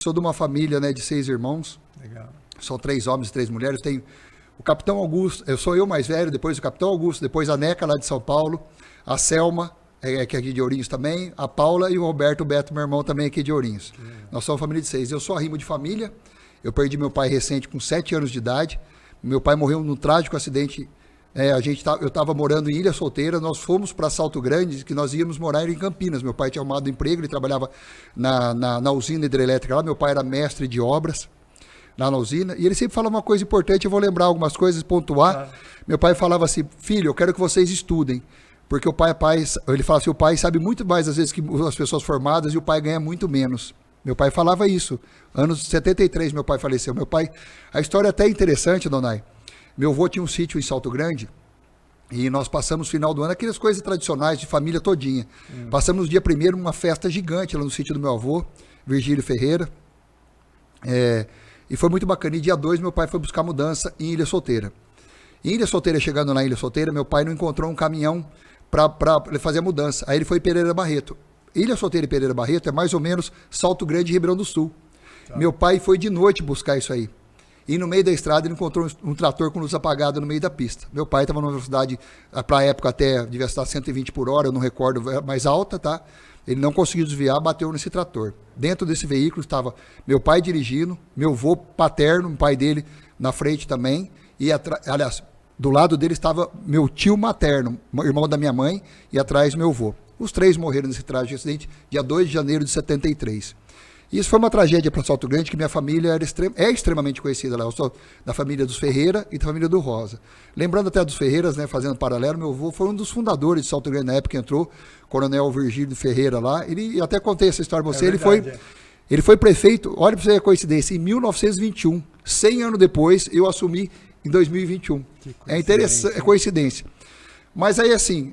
Sou de uma família, né, de 6 irmãos. Legal. São 3 homens e 3 mulheres. Tenho o Capitão Augusto, sou eu mais velho, depois o Capitão Augusto, depois a Neca lá de São Paulo, a Selma, que é aqui de Ourinhos também, a Paula e o Roberto Beto, meu irmão, também aqui de Ourinhos. Nós somos uma família de 6. Eu sou arrimo de família. Eu perdi meu pai recente com 7 anos de idade. Meu pai morreu num trágico acidente. Eu estava morando em Ilha Solteira, nós fomos para Salto Grande, que nós íamos morar em Campinas. Meu pai tinha arrumado emprego, ele trabalhava na usina hidrelétrica lá. Meu pai era mestre de obras lá na usina, e ele sempre falava uma coisa importante, eu vou lembrar algumas coisas, pontuar. Meu pai falava assim: filho, eu quero que vocês estudem, porque ele fala assim, o pai sabe muito mais às vezes que as pessoas formadas, e o pai ganha muito menos. Meu pai falava isso. Anos 73 meu pai faleceu. A história é até interessante, Donai. Meu avô tinha um sítio em Salto Grande, e nós passamos o final do ano, aquelas coisas tradicionais de família todinha. Passamos no dia 1º uma festa gigante lá no sítio do meu avô, Virgílio Ferreira. E foi muito bacana. E dia 2 meu pai foi buscar mudança em Ilha Solteira. Em Ilha Solteira, chegando na Ilha Solteira, meu pai não encontrou um caminhão para fazer a mudança. Aí ele foi em Pereira Barreto. Ilha Solteira e Pereira Barreto é mais ou menos Salto Grande e Ribeirão do Sul. Tá. Meu pai foi de noite buscar isso aí. E no meio da estrada ele encontrou um trator com luz apagada no meio da pista. Meu pai estava numa velocidade, para a época até, devia estar 120 por hora, eu não recordo, mais alta, tá? Ele não conseguiu desviar, bateu nesse trator. Dentro desse veículo estava meu pai dirigindo, meu avô paterno, o pai dele na frente também, e aliás, do lado dele estava meu tio materno, irmão da minha mãe, e atrás meu avô. Os 3 morreram nesse trágico acidente, dia 2 de janeiro de 73. Isso foi uma tragédia para Salto Grande, que minha família é extremamente conhecida lá. Eu sou da família dos Ferreira e da família do Rosa. Lembrando até dos Ferreiras, né, fazendo paralelo, meu avô foi um dos fundadores de Salto Grande na época que entrou, Coronel Virgílio Ferreira lá. Eu até contei essa história para você. Ele foi prefeito, olha para você a coincidência, em 1921. 100 anos depois, eu assumi em 2021. É interessante, é coincidência. Mas aí, assim,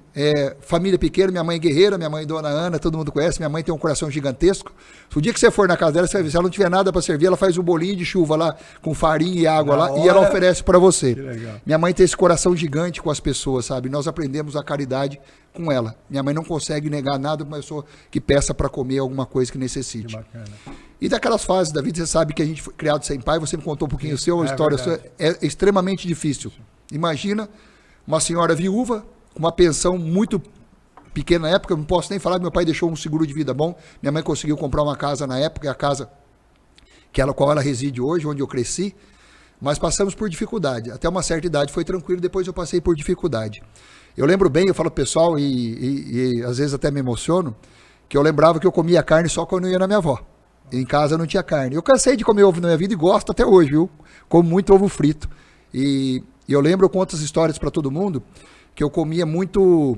família pequena, minha mãe guerreira, minha mãe Dona Ana, todo mundo conhece, minha mãe tem um coração gigantesco. O dia que você for na casa dela, você vai ver, se ela não tiver nada para servir, ela faz um bolinho de chuva lá, com farinha e água lá, e ela oferece para você. Que legal. Minha mãe tem esse coração gigante com as pessoas, sabe? Nós aprendemos a caridade com ela. Minha mãe não consegue negar nada para uma pessoa que peça para comer alguma coisa que necessite. Que bacana. E daquelas fases da vida, você sabe que a gente foi criado sem pai, você me contou um pouquinho o seu, a história sua, é extremamente difícil. Imagina uma senhora viúva, com uma pensão muito pequena na época, eu não posso nem falar, meu pai deixou um seguro de vida bom, minha mãe conseguiu comprar uma casa na época, é a casa qual ela reside hoje, onde eu cresci, mas passamos por dificuldade. Até uma certa idade foi tranquilo, depois eu passei por dificuldade. Eu lembro bem, eu falo pro pessoal, e às vezes até me emociono, que eu lembrava que eu comia carne só quando eu ia na minha avó. Em casa não tinha carne. Eu cansei de comer ovo na minha vida e gosto até hoje, viu? Como muito ovo frito. E eu lembro, eu conto as histórias para todo mundo, que eu comia muito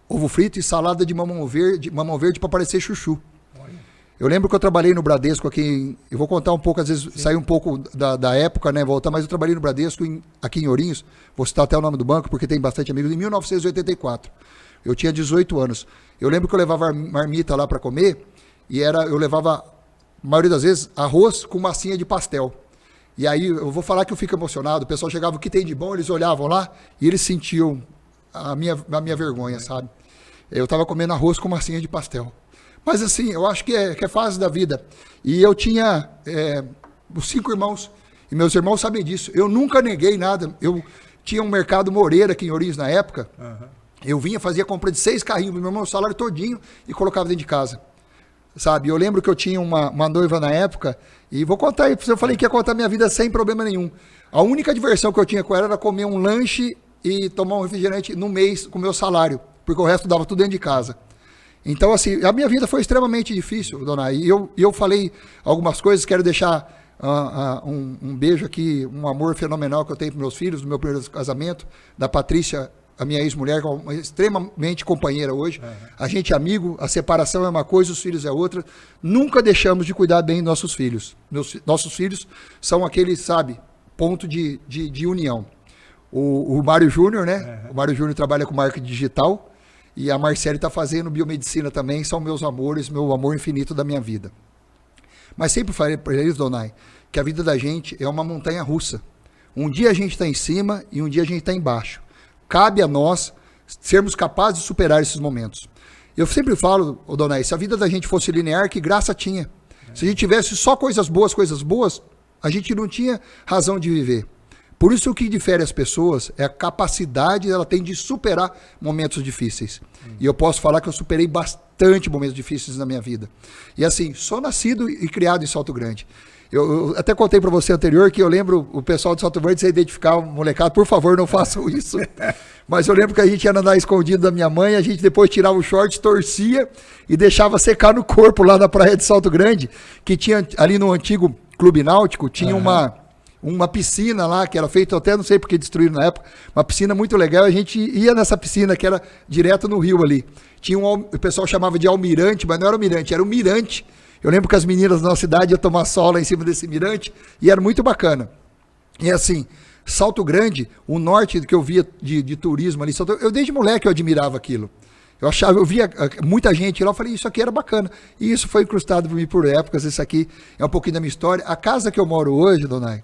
ovo frito e salada de mamão verde para parecer chuchu. Eu lembro que eu trabalhei no Bradesco aqui, eu vou contar um pouco, às vezes sair um pouco da época, né, voltar, mas eu trabalhei no Bradesco aqui em Ourinhos, vou citar até o nome do banco, porque tem bastante amigos, em 1984. Eu tinha 18 anos. Eu lembro que eu levava marmita lá para comer, e eu levava, a maioria das vezes, arroz com massinha de pastel. E aí, eu vou falar que eu fico emocionado, o pessoal chegava, o que tem de bom, eles olhavam lá, e eles sentiam a minha vergonha, sabe? Eu estava comendo arroz com massinha de pastel. Mas assim, eu acho que é fase da vida. E eu tinha os 5 irmãos, e meus irmãos sabem disso. Eu nunca neguei nada. Eu tinha um mercado Moreira aqui em Ourinhos na época. Uhum. Eu vinha, fazia compra de 6 carrinhos do meu irmão, o salário todinho, e colocava dentro de casa. Sabe, eu lembro que eu tinha uma noiva na época, e vou contar aí, eu falei que ia contar minha vida sem problema nenhum. A única diversão que eu tinha com ela era comer um lanche e tomar um refrigerante no mês com o meu salário, porque o resto dava tudo dentro de casa. Então, assim, a minha vida foi extremamente difícil, dona. E eu falei algumas coisas, quero deixar um beijo aqui, um amor fenomenal que eu tenho para meus filhos, no meu primeiro casamento, da Patrícia, a minha ex-mulher, extremamente companheira hoje. Uhum. A gente é amigo, a separação é uma coisa, os filhos é outra. Nunca deixamos de cuidar bem dos nossos filhos. Nossos filhos são aqueles, sabe, ponto de união. O Mário Júnior, né? Uhum. O Mário Júnior trabalha com marketing digital e a Marcele está fazendo biomedicina também. São meus amores, meu amor infinito da minha vida. Mas sempre falei para eles, Donai, que a vida da gente é uma montanha russa. Um dia a gente está em cima e um dia a gente está embaixo. Cabe a nós sermos capazes de superar esses momentos. Eu sempre falo, Donai, se a vida da gente fosse linear, que graça tinha. Se a gente tivesse só coisas boas, a gente não tinha razão de viver. Por isso o que difere as pessoas é a capacidade que ela tem de superar momentos difíceis. E eu posso falar que eu superei bastante momentos difíceis na minha vida. E assim, sou nascido e criado em Salto Grande. Eu até contei para você anterior que eu lembro o pessoal de Salto Verde se identificar um molecado, por favor, não façam isso. Mas eu lembro que a gente ia andar escondido da minha mãe, a gente depois tirava o short, torcia e deixava secar no corpo lá na praia de Salto Grande, que tinha ali no antigo Clube Náutico, tinha uma piscina lá, que era feita, até não sei porque destruíram na época, uma piscina muito legal, a gente ia nessa piscina que era direto no rio ali. Tinha o pessoal chamava de almirante, mas não era almirante, era o mirante. Eu lembro que as meninas da nossa cidade iam tomar sol lá em cima desse mirante e era muito bacana. E assim, Salto Grande, o norte que eu via de turismo ali, eu desde moleque eu admirava aquilo. Eu via muita gente lá, eu falei, isso aqui era bacana. E isso foi incrustado por mim por épocas, isso aqui é um pouquinho da minha história. A casa que eu moro hoje, Donai,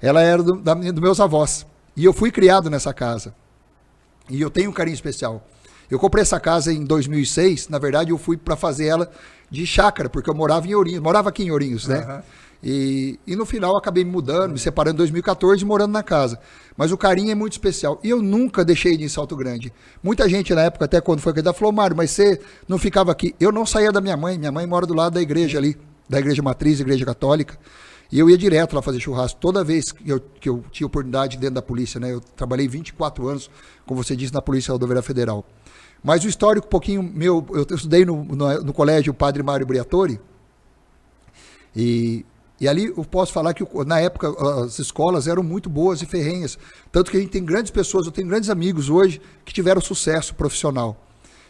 ela era dos meus avós. E eu fui criado nessa casa. E eu tenho um carinho especial. Eu comprei essa casa em 2006, na verdade eu fui para fazer ela de chácara, porque eu morava em Ourinhos, morava aqui em Ourinhos, né? E no final eu acabei me mudando, me separando em 2014 e morando na casa. Mas o carinho é muito especial. E eu nunca deixei de ir em Salto Grande. Muita gente na época, até quando foi candidato, falou, Mário, mas você não ficava aqui. Eu não saía da minha mãe mora do lado da igreja ali, da igreja matriz, igreja católica. E eu ia direto lá fazer churrasco, toda vez que eu tinha oportunidade dentro da polícia, né? Eu trabalhei 24 anos, como você disse, na Polícia Rodoviária Federal. Mas o histórico, um pouquinho meu, eu estudei no colégio Padre Mário Briatore, e ali eu posso falar que na época as escolas eram muito boas e ferrenhas, tanto que a gente tem grandes pessoas, eu tenho grandes amigos hoje que tiveram sucesso profissional.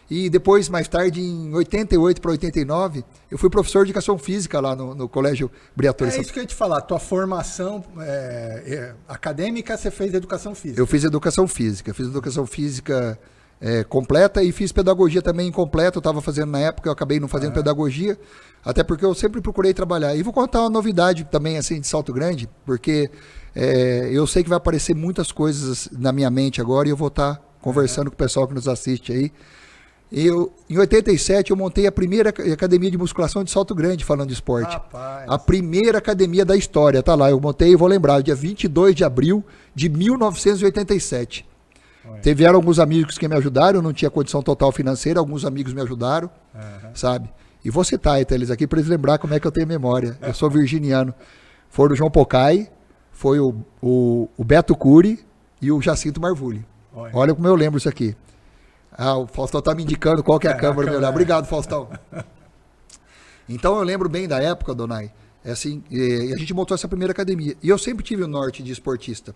E depois, mais tarde, em 88 para 89, eu fui professor de educação física lá no colégio Briatore. É isso que eu ia te falar, tua formação acadêmica, você fez educação física. Eu fiz educação física completa e fiz pedagogia também incompleta, eu estava fazendo na época, eu acabei não fazendo pedagogia, até porque eu sempre procurei trabalhar. E vou contar uma novidade também assim de Salto Grande, porque eu sei que vai aparecer muitas coisas na minha mente agora e eu vou estar conversando com o pessoal que nos assiste aí. Em 87 eu montei a primeira academia de musculação de Salto Grande, falando de esporte. Rapaz. A primeira academia da história, tá lá, eu montei e vou lembrar, dia 22 de abril de 1987. Tiveram alguns amigos que me ajudaram, eu não tinha condição total financeira, alguns amigos me ajudaram, sabe? E vou citar eles aqui para eles lembrar como é que eu tenho memória. Eu sou virginiano. Foram o João Pocai, foi o Beto Cury e o Jacinto Marvulli. Olha como eu lembro isso aqui. O Faustão tá me indicando qual que é a câmera do meu olhar. Obrigado, Faustão. Então eu lembro bem da época, Donai, assim, a gente montou essa primeira academia. E eu sempre tive o norte de esportista.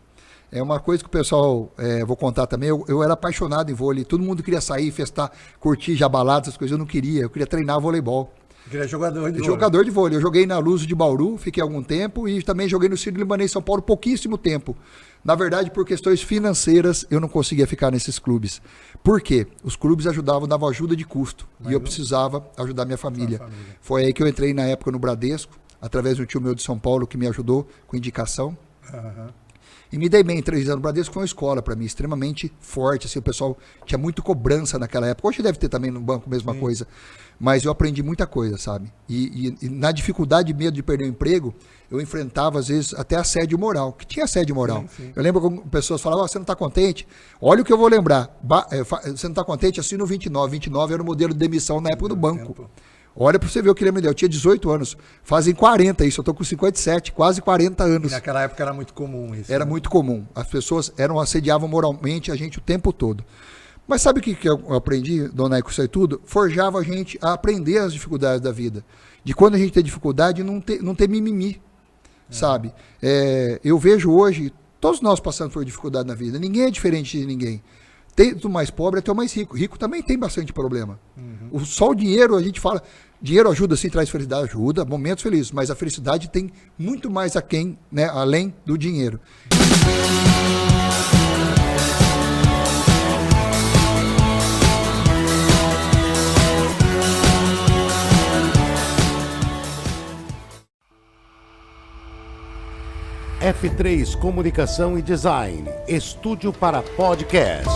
É uma coisa que o pessoal, vou contar também, eu era apaixonado em vôlei, todo mundo queria sair, festar, curtir, já balada, essas coisas, eu não queria, eu queria treinar voleibol. Queria jogador de vôlei. Jogador de vôlei, eu joguei na Luso de Bauru, fiquei algum tempo, e também joguei no Círio Libanês São Paulo pouquíssimo tempo. Na verdade, por questões financeiras, eu não conseguia ficar nesses clubes. Por quê? Os clubes davam ajuda de custo, e eu precisava ajudar minha família. Foi aí que eu entrei na época no Bradesco, através do tio meu de São Paulo, que me ajudou com indicação. E me dei bem 3 anos. O Bradesco foi uma escola para mim, extremamente forte. Assim, o pessoal tinha muito cobrança naquela época. Hoje deve ter também no banco a mesma coisa. Mas eu aprendi muita coisa, sabe? E na dificuldade e medo de perder o emprego, eu enfrentava, às vezes, até assédio moral. Que tinha assédio moral. Eu lembro que pessoas falavam, você não está contente? Olha o que eu vou lembrar. Você não está contente? Assina o 29. 29 era o modelo de demissão na época do banco. Olha para você ver o que ele me deu. Eu tinha 18 anos. Fazem 40 isso. Eu estou com 57, quase 40 anos. E naquela época era muito comum isso. Era muito comum. As pessoas assediavam moralmente a gente o tempo todo. Mas sabe o que eu aprendi, Dona Eco, isso aí tudo? Forjava a gente a aprender as dificuldades da vida. De quando a gente tem dificuldade, não ter mimimi, sabe? Eu vejo hoje, todos nós passando por dificuldade na vida. Ninguém é diferente de ninguém. Tem o mais pobre até o mais rico. Rico também tem bastante problema. Só o dinheiro, a gente fala, dinheiro ajuda sim, traz felicidade, ajuda, momentos felizes, mas a felicidade tem muito mais né, além do dinheiro. F3 Comunicação e Design, estúdio para podcast.